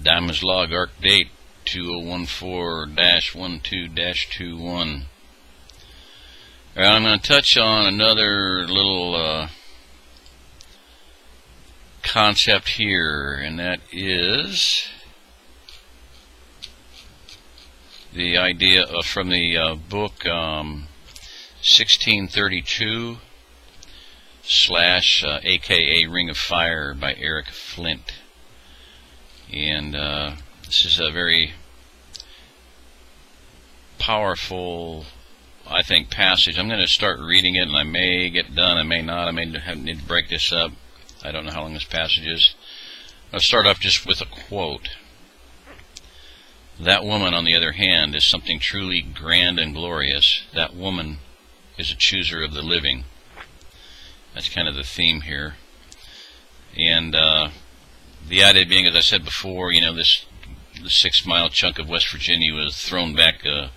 Diamond's Log, ARC date 2014-12-21. Alright, I'm going to touch on another little concept here, and that is the idea of, from the book 1632 / aka Ring of Fire by Eric Flint. And this is a very powerful, I think, passage. I'm going to start reading it, and I may get done, I may not, I may need to break this up. I don't know how long this passage is. I'll start off just with a quote. That woman, on the other hand, is something truly grand and glorious. That woman is a chooser of the living. That's kind of the theme here. And the idea being, as I said before, you know, the 6-mile chunk of West Virginia was thrown back into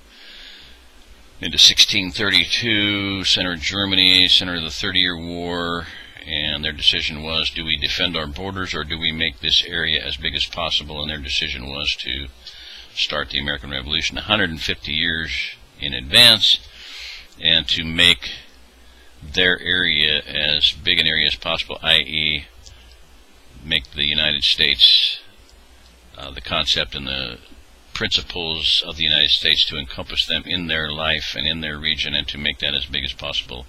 1632, center of Germany, center of the 30-Year War, and their decision was, do we defend our borders or do we make this area as big as possible? And their decision was to start the American Revolution 150 years in advance, and to make their area as big an area as possible, i.e. make the United States, the concept and the principles of the United States, to encompass them in their life and in their region, and to make that as big as possible,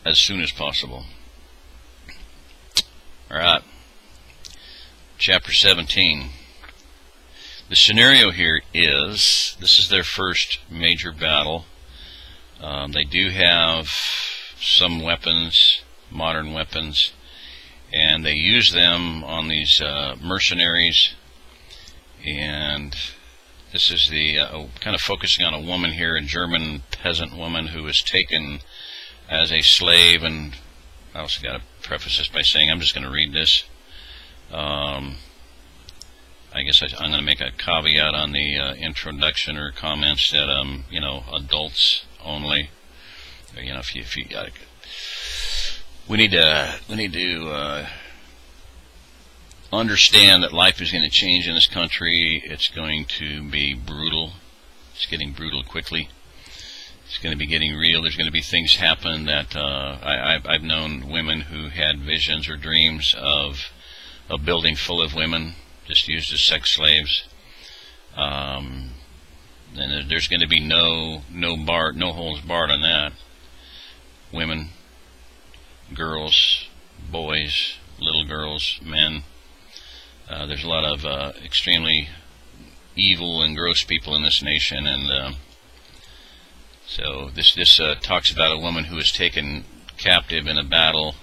as soon as possible. Alright, chapter 17. The scenario here is, this is their first major battle. They do have some weapons, modern weapons, and they use them on these mercenaries. And this is the kind of focusing on a woman here, a German peasant woman who was taken as a slave. And I also got to preface this by saying, I'm just going to read this. I guess I'm going to make a caveat on the introduction or comments that you know, adults only. You know, if you we need to understand that life is going to change in this country. It's going to be brutal. It's getting brutal quickly. It's going to be getting real. There's going to be things happen that I've known women who had visions or dreams of a building full of women just used as sex slaves. And there's going to be no holds barred on that. Women, girls, boys, little girls, men. There's a lot of extremely evil and gross people in this nation, and so this talks about a woman who was taken captive in a battle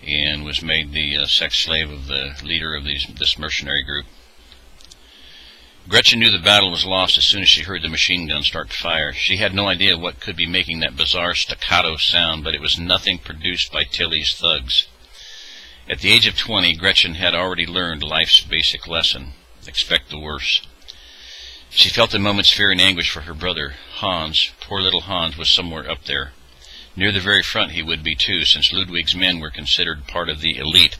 and was made the sex slave of the leader of this mercenary group. Gretchen knew the battle was lost as soon as she heard the machine gun start to fire. She had no idea what could be making that bizarre staccato sound, but it was nothing produced by Tilly's thugs. At the age of 20, Gretchen had already learned life's basic lesson: expect the worst. She felt a moment's fear and anguish for her brother. Hans, poor little Hans, was somewhere up there. Near the very front he would be too, since Ludwig's men were considered part of the elite,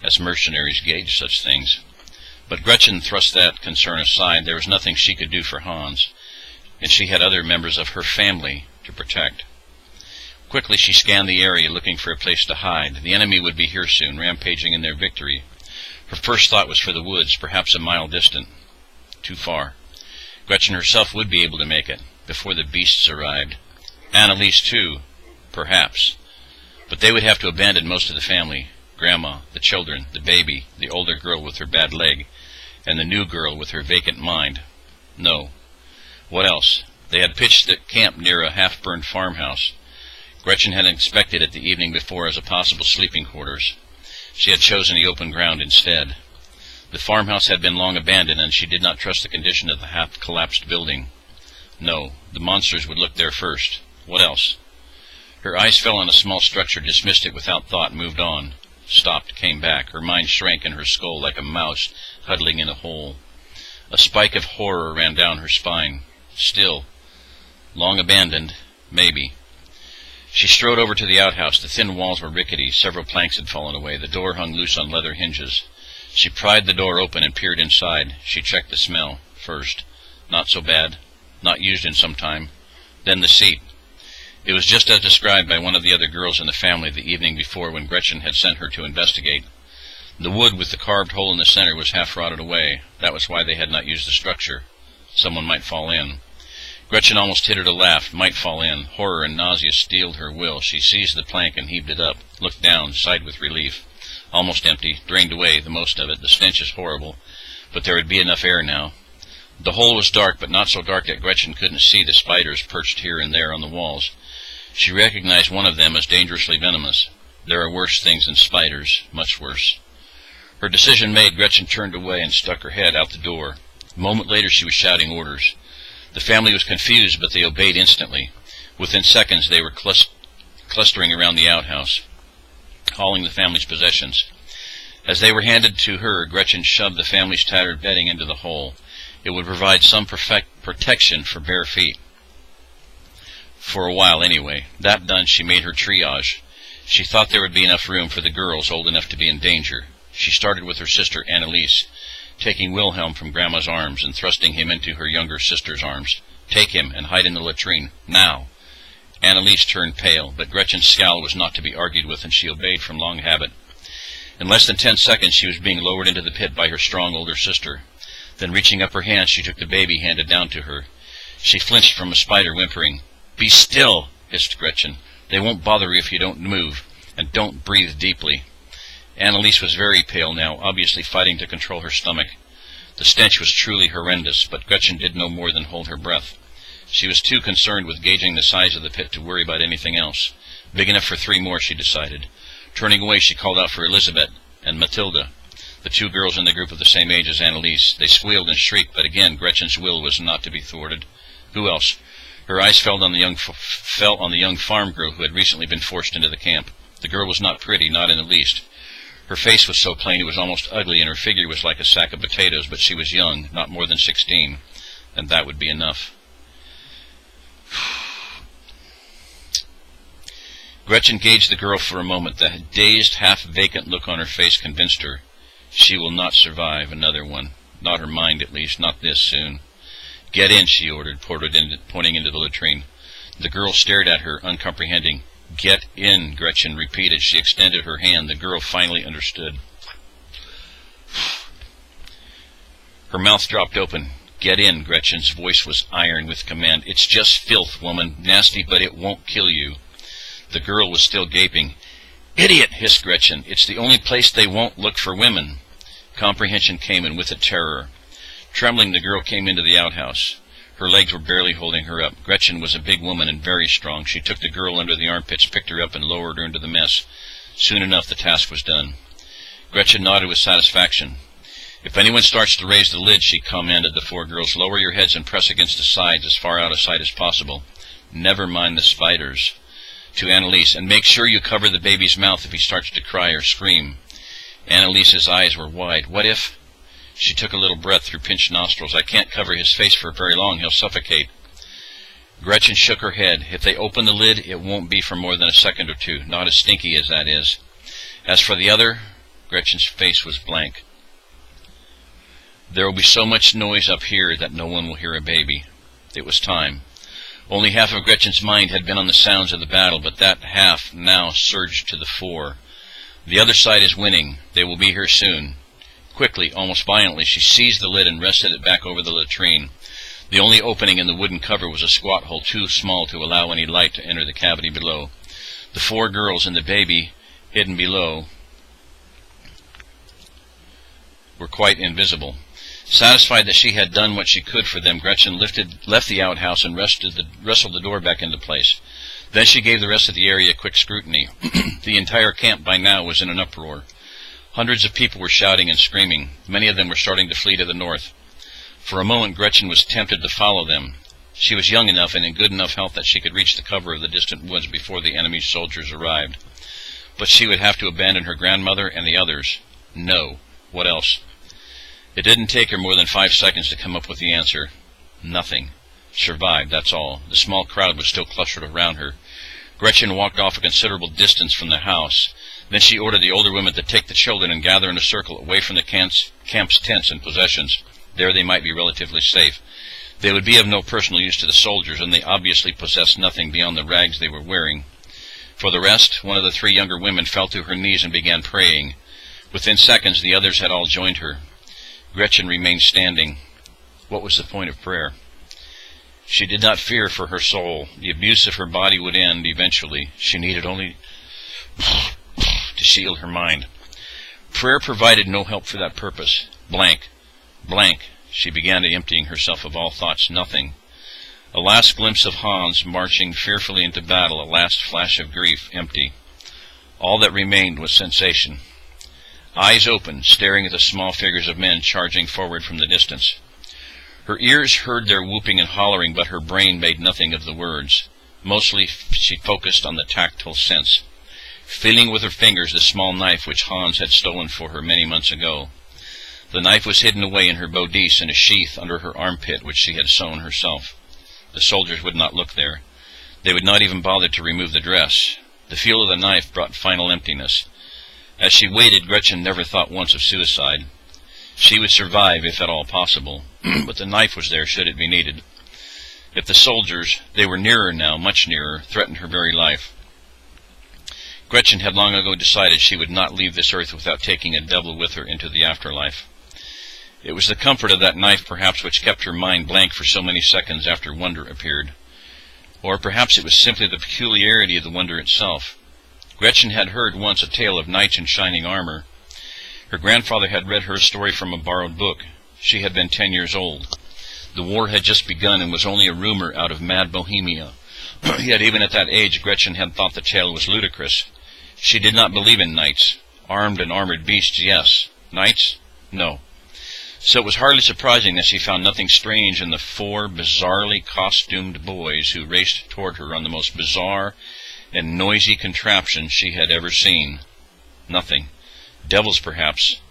as mercenaries gauge such things. But Gretchen thrust that concern aside. There was nothing she could do for Hans, and she had other members of her family to protect. Quickly she scanned the area, looking for a place to hide. The enemy would be here soon, rampaging in their victory. Her first thought was for the woods, perhaps a mile distant. Too far. Gretchen herself would be able to make it, before the beasts arrived. Anneliese, too, perhaps. But they would have to abandon most of the family. Grandma, the children, the baby, the older girl with her bad leg, and the new girl with her vacant mind. No. What else? They had pitched the camp near a half-burned farmhouse. Gretchen had expected it the evening before as a possible sleeping quarters. She had chosen the open ground instead. The farmhouse had been long abandoned, and she did not trust the condition of the half-collapsed building. No, the monsters would look there first. What else? Her eyes fell on a small structure, dismissed it without thought, moved on. Stopped, came back. Her mind shrank in her skull like a mouse huddling in a hole. A spike of horror ran down her spine. Still. Long abandoned. Maybe. She strode over to the outhouse. The thin walls were rickety. Several planks had fallen away. The door hung loose on leather hinges. She pried the door open and peered inside. She checked the smell first. Not so bad. Not used in some time. Then the seat. It was just as described by one of the other girls in the family the evening before when Gretchen had sent her to investigate. The wood with the carved hole in the center was half rotted away. That was why they had not used the structure. Someone might fall in. Gretchen almost hid her to laugh. Might fall in. Horror and nausea steeled her will. She seized the plank and heaved it up, looked down, sighed with relief. Almost empty, drained away, the most of it. The stench is horrible, but there would be enough air now. The hole was dark, but not so dark that Gretchen couldn't see the spiders perched here and there on the walls. She recognized one of them as dangerously venomous. There are worse things than spiders, much worse. Her decision made, Gretchen turned away and stuck her head out the door. A moment later she was shouting orders. The family was confused, but they obeyed instantly. Within seconds they were clustering around the outhouse, hauling the family's possessions. As they were handed to her, Gretchen shoved the family's tattered bedding into the hole. It would provide some protection for bare feet. For a while, anyway. That done, she made her triage. She thought there would be enough room for the girls old enough to be in danger. She started with her sister Annalise, taking Wilhelm from Grandma's arms and thrusting him into her younger sister's arms. Take him and hide in the latrine, now. Annalise turned pale, but Gretchen's scowl was not to be argued with, and she obeyed from long habit. In less than 10 seconds she was being lowered into the pit by her strong older sister. Then reaching up her hand, she took the baby handed down to her. She flinched from a spider, whimpering. "Be still," hissed Gretchen. "They won't bother you if you don't move. And don't breathe deeply." Annalise was very pale now, obviously fighting to control her stomach. The stench was truly horrendous, but Gretchen did no more than hold her breath. She was too concerned with gauging the size of the pit to worry about anything else. Big enough for 3 more, she decided. Turning away, she called out for Elizabeth and Matilda, the 2 girls in the group of the same age as Annalise. They squealed and shrieked, but again Gretchen's will was not to be thwarted. Who else? Her eyes fell on the young farm girl who had recently been forced into the camp. The girl was not pretty, not in the least. Her face was so plain it was almost ugly, and her figure was like a sack of potatoes, but she was young, not more than 16, and that would be enough. Gretchen gauged the girl for a moment. The dazed, half-vacant look on her face convinced her. She will not survive another one. Not her mind, at least. Not this soon. "Get in," she ordered, pointing into the latrine. The girl stared at her, uncomprehending. "Get in," Gretchen repeated. She extended her hand. The girl finally understood. Her mouth dropped open. "Get in," Gretchen's voice was iron with command. "It's just filth, woman. Nasty, but it won't kill you." The girl was still gaping. "Idiot!" hissed Gretchen. "It's the only place they won't look for women." Comprehension came, and with it terror. Trembling, the girl came into the outhouse. Her legs were barely holding her up. Gretchen was a big woman and very strong. She took the girl under the armpits, picked her up, and lowered her into the mess. Soon enough, the task was done. Gretchen nodded with satisfaction. "If anyone starts to raise the lid," she commanded the 4 girls, "lower your heads and press against the sides as far out of sight as possible. Never mind the spiders." To Annalise, "And make sure you cover the baby's mouth if he starts to cry or scream." Annalise's eyes were wide. "What if—" She took a little breath through pinched nostrils. "I can't cover his face for very long. He'll suffocate." Gretchen shook her head. "If they open the lid, it won't be for more than a second or 2. Not as stinky as that is. As for the other—" Gretchen's face was blank. "There will be so much noise up here that no one will hear a baby." It was time. Only half of Gretchen's mind had been on the sounds of the battle, but that half now surged to the fore. The other side is winning. They will be here soon. Quickly, almost violently, she seized the lid and rested it back over the latrine. The only opening in the wooden cover was a squat hole too small to allow any light to enter the cavity below. The 4 girls and the baby, hidden below, were quite invisible. Satisfied that she had done what she could for them, Gretchen left the outhouse and wrestled the door back into place. Then she gave the rest of the area a quick scrutiny. The entire camp by now was in an uproar. Hundreds of people were shouting and screaming. Many of them were starting to flee to the north. For a moment Gretchen was tempted to follow them. She was young enough and in good enough health that she could reach the cover of the distant woods before the enemy's soldiers arrived. But she would have to abandon her grandmother and the others. No. What else? It didn't take her more than 5 seconds to come up with the answer. Nothing. Survived, that's all. The small crowd was still clustered around her. Gretchen walked off a considerable distance from the house. Then she ordered the older women to take the children and gather in a circle away from the camp's tents and possessions. There they might be relatively safe. They would be of no personal use to the soldiers, and they obviously possessed nothing beyond the rags they were wearing. For the rest, one of the 3 younger women fell to her knees and began praying. Within seconds, the others had all joined her. Gretchen remained standing. What was the point of prayer? She did not fear for her soul. The abuse of her body would end eventually. She needed only to shield her mind. Prayer provided no help for that purpose. Blank. Blank. She began to emptying herself of all thoughts. Nothing. A last glimpse of Hans marching fearfully into battle, a last flash of grief. Empty. All that remained was sensation. Eyes open, staring at the small figures of men charging forward from the distance. Her ears heard their whooping and hollering, but her brain made nothing of the words. Mostly she focused on the tactile sense, feeling with her fingers the small knife which Hans had stolen for her many months ago. The knife was hidden away in her bodice in a sheath under her armpit which she had sewn herself. The soldiers would not look there. They would not even bother to remove the dress. The feel of the knife brought final emptiness. As she waited, Gretchen never thought once of suicide. She would survive, if at all possible, but the knife was there should it be needed. If the soldiers, they were nearer now, much nearer, threatened her very life. Gretchen had long ago decided she would not leave this earth without taking a devil with her into the afterlife. It was the comfort of that knife, perhaps, which kept her mind blank for so many seconds after wonder appeared. Or perhaps it was simply the peculiarity of the wonder itself. Gretchen had heard once a tale of knights in shining armor. Her grandfather had read her a story from a borrowed book. She had been 10 years old. The war had just begun and was only a rumor out of mad Bohemia. Yet even at that age, Gretchen had thought the tale was ludicrous. She did not believe in knights. Armed and armored beasts, yes. Knights? No. So it was hardly surprising that she found nothing strange in the 4 bizarrely costumed boys who raced toward her on the most bizarre and noisy contraption she had ever seen. Nothing. Devils, perhaps.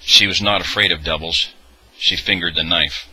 She was not afraid of devils. She fingered the knife.